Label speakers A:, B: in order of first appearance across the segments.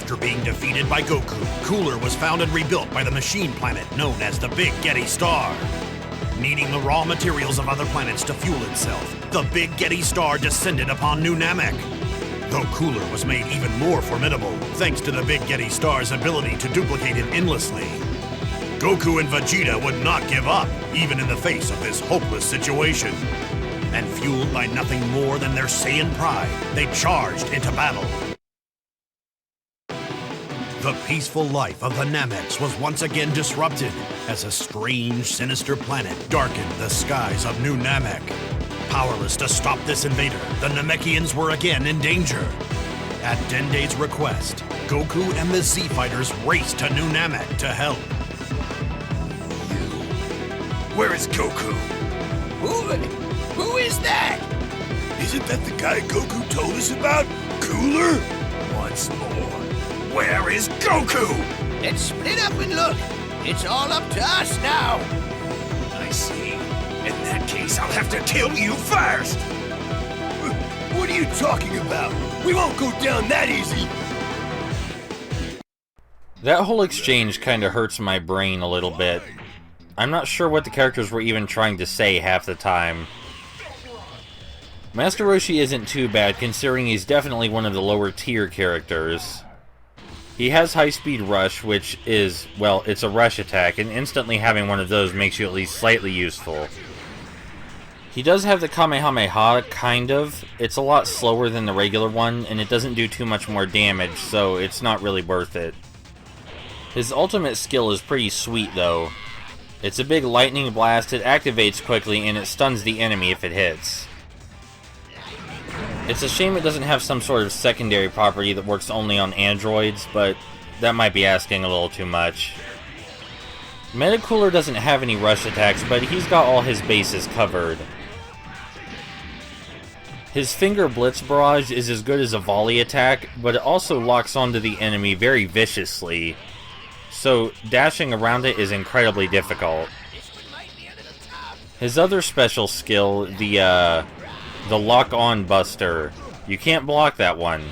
A: After being defeated by Goku, Cooler was found and rebuilt by the machine planet known as the Big Getty Star. Needing the raw materials of other planets to fuel itself, the Big Getty Star descended upon New Namek. Though Cooler was made even more formidable thanks to the Big Getty Star's ability to duplicate him endlessly. Goku and Vegeta would not give up, even in the face of this hopeless situation. And fueled by nothing more than their Saiyan pride, they charged into battle. The peaceful life of the Nameks was once again disrupted as a strange, sinister planet darkened the skies of New Namek. Powerless to stop this invader, the Namekians were again in danger. At Dende's request, Goku and the Z-Fighters raced to New Namek to help.
B: Where is Goku? Who is that? Isn't that the guy Goku told us about? Cooler? Once more, where is Goku?
C: Let's split up and look. It's all up to us now.
B: I see. In that case, I'll have to kill you first! What are you talking about? We won't go down that easy!
D: That whole exchange kinda hurts my brain a little bit. I'm not sure what the characters were even trying to say half the time. Master Roshi isn't too bad, considering he's definitely one of the lower tier characters. He has High Speed Rush, which is, well, it's a rush attack, and instantly having one of those makes you at least slightly useful. He does have the Kamehameha, kind of. It's a lot slower than the regular one, and it doesn't do too much more damage, so it's not really worth it. His ultimate skill is pretty sweet, though. It's a big lightning blast, it activates quickly, and it stuns the enemy if it hits. It's a shame it doesn't have some sort of secondary property that works only on androids, but that might be asking a little too much. Metacooler doesn't have any rush attacks, but he's got all his bases covered. His Finger Blitz Barrage is as good as a volley attack, but it also locks onto the enemy very viciously, so dashing around it is incredibly difficult. His other special skill, the Lock-On Buster, you can't block that one.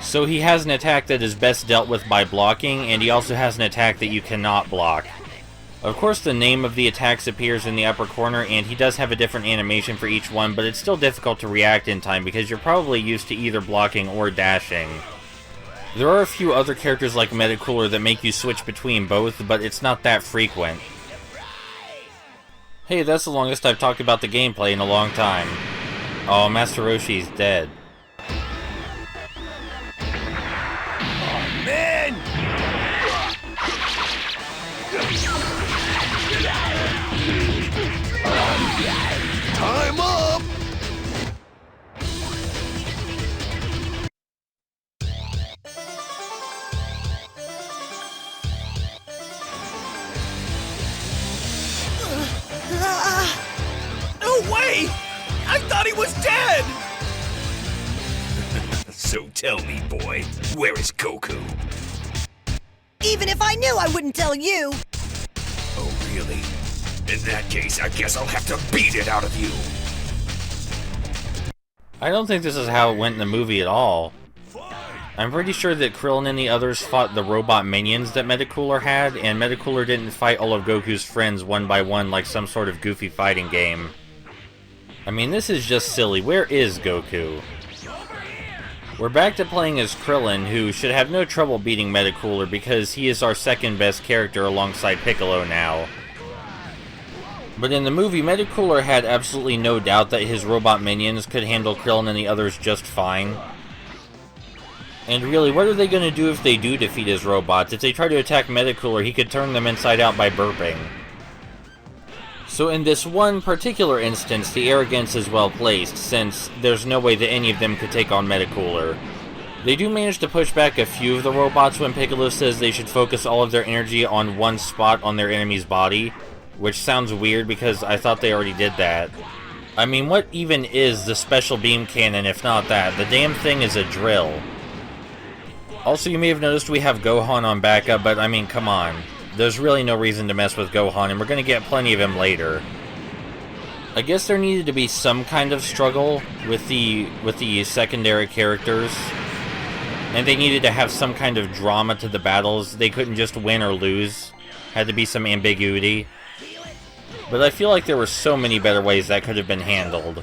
D: So he has an attack that is best dealt with by blocking, and he also has an attack that you cannot block. Of course, the name of the attacks appears in the upper corner, and he does have a different animation for each one, but it's still difficult to react in time because you're probably used to either blocking or dashing. There are a few other characters like Metacooler that make you switch between both, but it's not that frequent. Hey, that's the longest I've talked about the gameplay in a long time. Oh, Master Roshi's dead.
B: Man! Time up!
C: No way! I thought he was dead!
B: So tell me, boy, where is Goku?
E: Even if I knew, I wouldn't tell you.
B: Oh, really? In that case, I guess I'll have to beat it out of you.
D: I don't think this is how it went in the movie at all. I'm pretty sure that Krillin and the others fought the robot minions that Metacooler had, and Metacooler didn't fight all of Goku's friends one by one like some sort of goofy fighting game. I mean, this is just silly. Where is Goku? We're back to playing as Krillin, who should have no trouble beating Metacooler because he is our second best character alongside Piccolo now. But in the movie, Metacooler had absolutely no doubt that his robot minions could handle Krillin and the others just fine. And really, what are they going to do if they do defeat his robots? If they try to attack Metacooler, he could turn them inside out by burping. So in this one particular instance, the arrogance is well placed, since there's no way that any of them could take on Metacooler. They do manage to push back a few of the robots when Piccolo says they should focus all of their energy on one spot on their enemy's body, which sounds weird because I thought they already did that. I mean, what even is the special beam cannon if not that? The damn thing is a drill. Also, you may have noticed we have Gohan on backup, but I mean, come on. There's really no reason to mess with Gohan, and we're going to get plenty of him later. I guess there needed to be some kind of struggle with the secondary characters. And they needed to have some kind of drama to the battles. They couldn't just win or lose. Had to be some ambiguity. But I feel like there were so many better ways that could have been handled.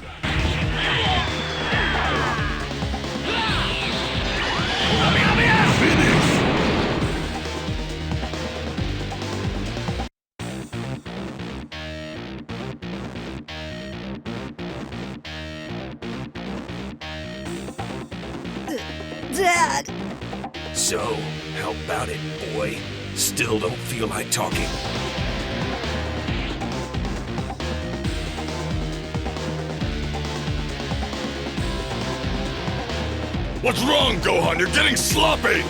E: Dad!
B: So, how about it, boy? Still don't feel like talking? What's wrong, Gohan? You're getting sloppy!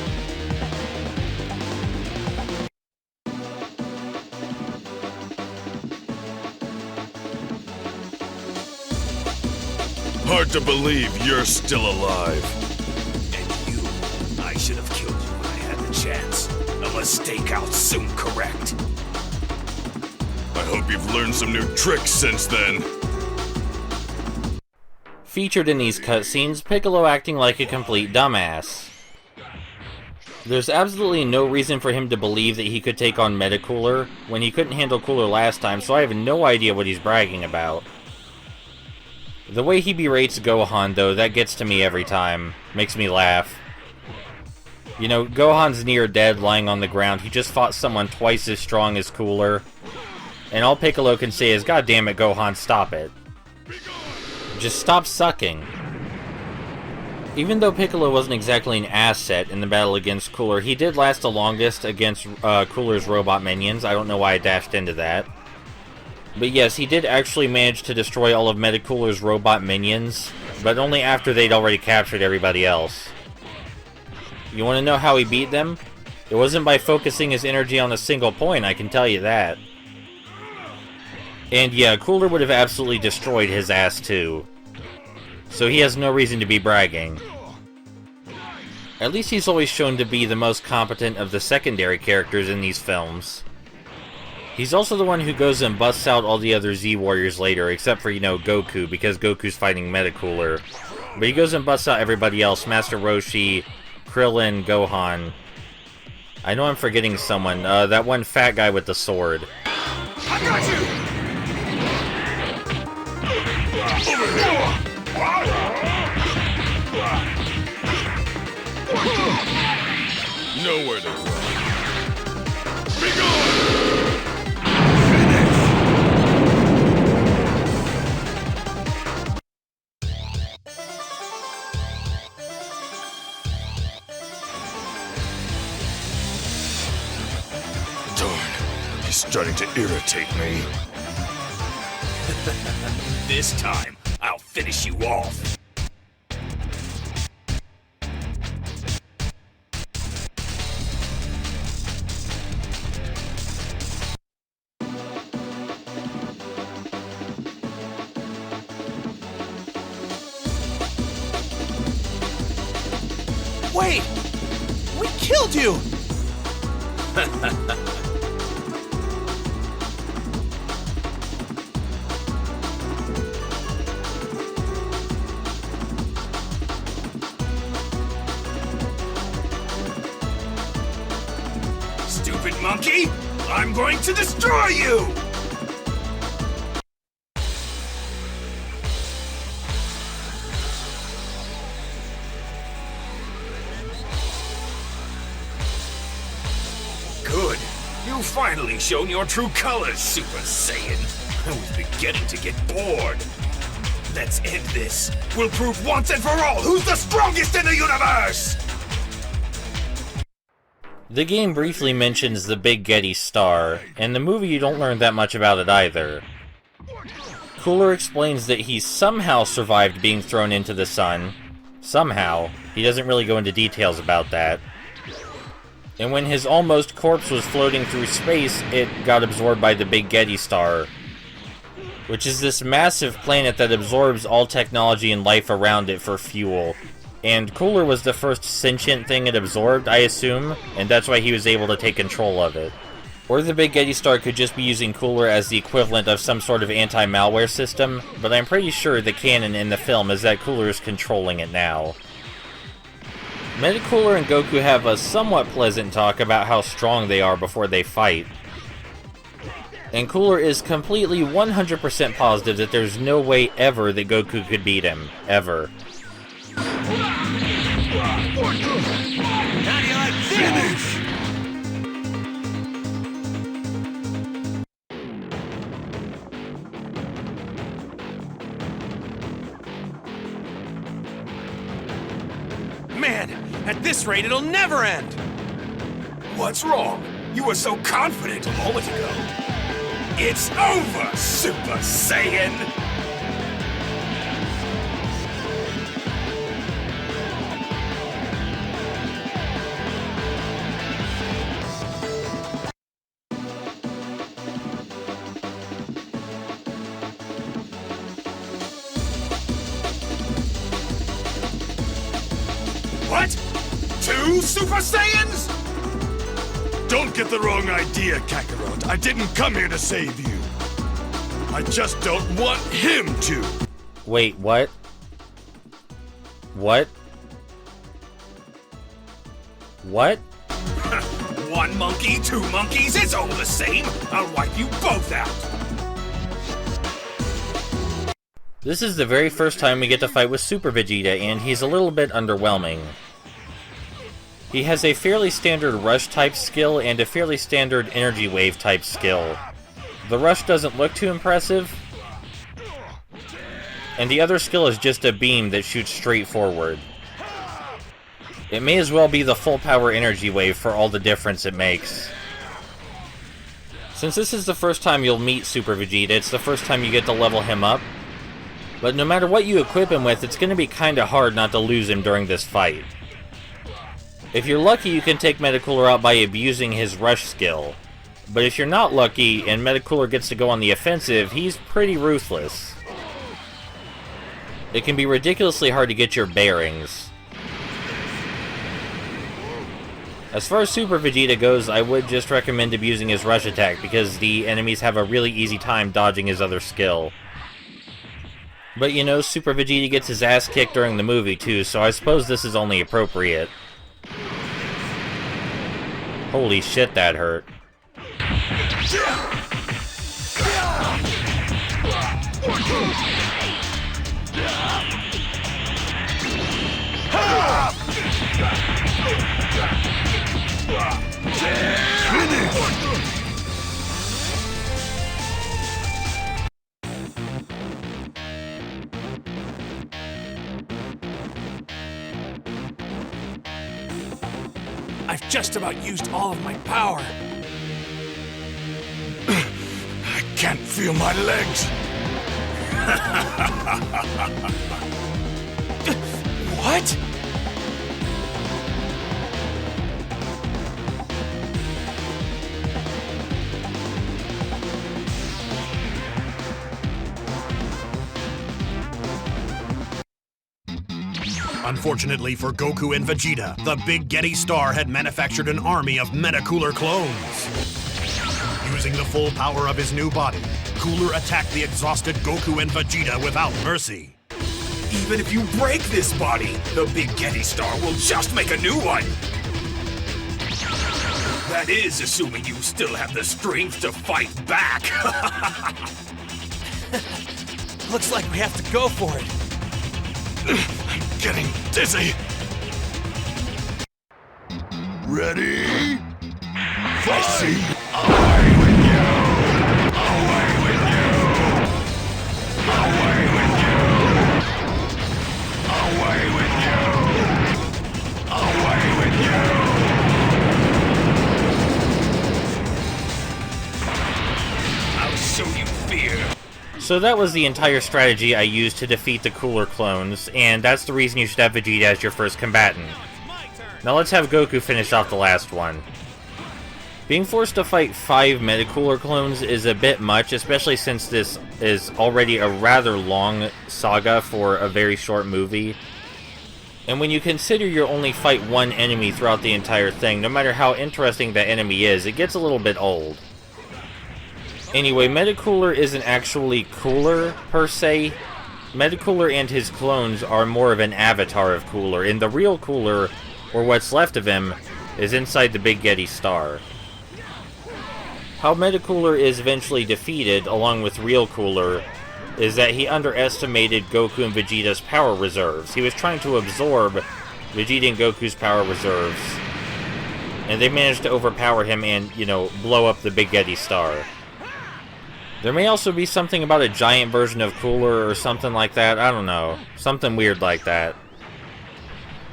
B: Hard to believe you're still alive. And you, I should have killed you when I had the chance. A mistake I'll soon correct. I hope you've learned some new tricks since then.
D: Featured in these cutscenes, Piccolo acting like a complete dumbass. There's absolutely no reason for him to believe that he could take on Metacooler when he couldn't handle Cooler last time, so I have no idea what he's bragging about. The way he berates Gohan, though, that gets to me every time. Makes me laugh. You know, Gohan's near dead, lying on the ground. He just fought someone twice as strong as Cooler. And all Piccolo can say is, "God damn it, Gohan, stop it. Just stop sucking." Even though Piccolo wasn't exactly an asset in the battle against Cooler, he did last the longest against Cooler's robot minions. I don't know why I dashed into that. But yes, he did actually manage to destroy all of Metacooler's robot minions, but only after they'd already captured everybody else. You want to know how he beat them? It wasn't by focusing his energy on a single point, I can tell you that. And yeah, Cooler would have absolutely destroyed his ass too. So he has no reason to be bragging. At least he's always shown to be the most competent of the secondary characters in these films. He's also the one who goes and busts out all the other Z-Warriors later, except for, you know, Goku, because Goku's fighting Metacooler. But he goes and busts out everybody else, Master Roshi, Krillin, Gohan. I know I'm forgetting someone, that one fat guy with the sword.
B: I got you! Nowhere to run. Be gone! Darn, he's starting to irritate me. This time, I'll finish you off.
C: Wait! We killed you!
B: Stupid monkey! I'm going to destroy you! Good. You've finally shown your true colors, Super Saiyan. I was beginning to get bored. Let's end this. We'll prove once and for all who's the strongest in the universe!
D: The game briefly mentions the Big Getty Star. In the movie, you don't learn that much about it either. Cooler explains that he somehow survived being thrown into the sun. Somehow. He doesn't really go into details about that. And when his almost corpse was floating through space, it got absorbed by the Big Getty Star, which is this massive planet that absorbs all technology and life around it for fuel. And Cooler was the first sentient thing it absorbed, I assume, and that's why he was able to take control of it. Or the Big Getty Star could just be using Cooler as the equivalent of some sort of anti-malware system, but I'm pretty sure the canon in the film is that Cooler is controlling it now. Metacooler and Goku have a somewhat pleasant talk about how strong they are before they fight. And Cooler is completely 100% positive that there's no way ever that Goku could beat him. Ever.
B: Finish!
C: Man, at this rate, it'll never end!
B: What's wrong? You were so confident a moment ago. It's over, Super Saiyan! What? 2 Super Saiyans? Don't get the wrong idea, Kakarot. I didn't come here to save you. I just don't want him to.
D: Wait, what? What? What?
B: 1 monkey, 2 monkeys, it's all the same. I'll wipe you both out.
D: This is the very first time we get to fight with Super Vegeta, and he's a little bit underwhelming. He has a fairly standard Rush type skill and a fairly standard Energy Wave type skill. The Rush doesn't look too impressive, and the other skill is just a beam that shoots straight forward. It may as well be the full power Energy Wave for all the difference it makes. Since this is the first time you'll meet Super Vegeta, it's the first time you get to level him up. But no matter what you equip him with, it's going to be kinda hard not to lose him during this fight. If you're lucky, you can take Metacooler out by abusing his Rush skill. But if you're not lucky, and Metacooler gets to go on the offensive, he's pretty ruthless. It can be ridiculously hard to get your bearings. As far as Super Vegeta goes, I would just recommend abusing his Rush attack, because the enemies have a really easy time dodging his other skill. But you know, Super Vegeta gets his ass kicked during the movie too, so I suppose this is only appropriate. Holy shit, that hurt.
C: I've just about used all of my power.
B: I can't feel my legs.
C: What?
A: Unfortunately for Goku and Vegeta, the Big Getty Star had manufactured an army of Metacooler clones. Using the full power of his new body, Cooler attacked the exhausted Goku and Vegeta without mercy.
B: Even if you break this body, the Big Getty Star will just make a new one. That is assuming you still have the strength to fight back.
C: Looks like we have to go for it.
B: I'm getting dizzy. Ready? Fight! Away with you! Away with you! Away with you! Away with you! Away with you! I'll show you fear.
D: So that was the entire strategy I used to defeat the Cooler clones, and that's the reason you should have Vegeta as your first combatant. Now let's have Goku finish off the last one. Being forced to fight 5 Metacooler clones is a bit much, especially since this is already a rather long saga for a very short movie. And when you consider you only fight one enemy throughout the entire thing, no matter how interesting that enemy is, it gets a little bit old. Anyway, Metacooler isn't actually Cooler, per se. Metacooler and his clones are more of an avatar of Cooler, and the real Cooler or what's left of him, is inside the Big Getty Star. How Metacooler is eventually defeated, along with Real Cooler, is that he underestimated Goku and Vegeta's power reserves. He was trying to absorb Vegeta and Goku's power reserves, and they managed to overpower him and, blow up the Big Getty Star. There may also be something about a giant version of Cooler or something like that. I don't know. Something weird like that.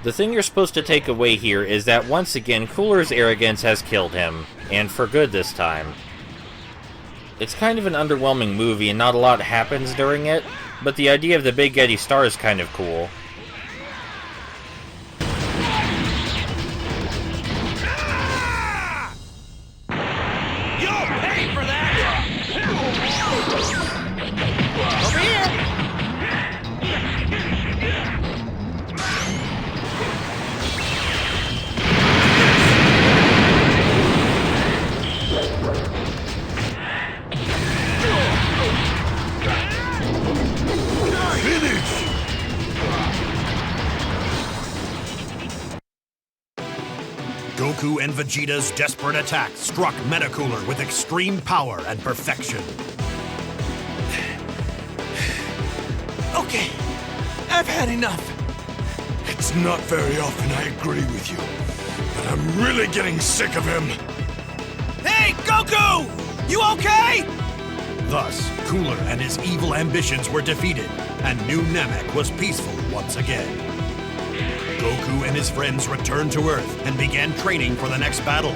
D: The thing you're supposed to take away here is that once again, Cooler's arrogance has killed him, and for good this time. It's kind of an underwhelming movie and not a lot happens during it, but the idea of the Big Getty Star is kind of cool.
A: Goku and Vegeta's desperate attack struck Metacooler with extreme power and perfection.
C: Okay, I've had enough.
B: It's not very often I agree with you, but I'm really getting sick of him.
C: Hey, Goku! You okay?
A: Thus, Cooler and his evil ambitions were defeated, and New Namek was peaceful once again. Goku and his friends returned to Earth and began training for the next battle.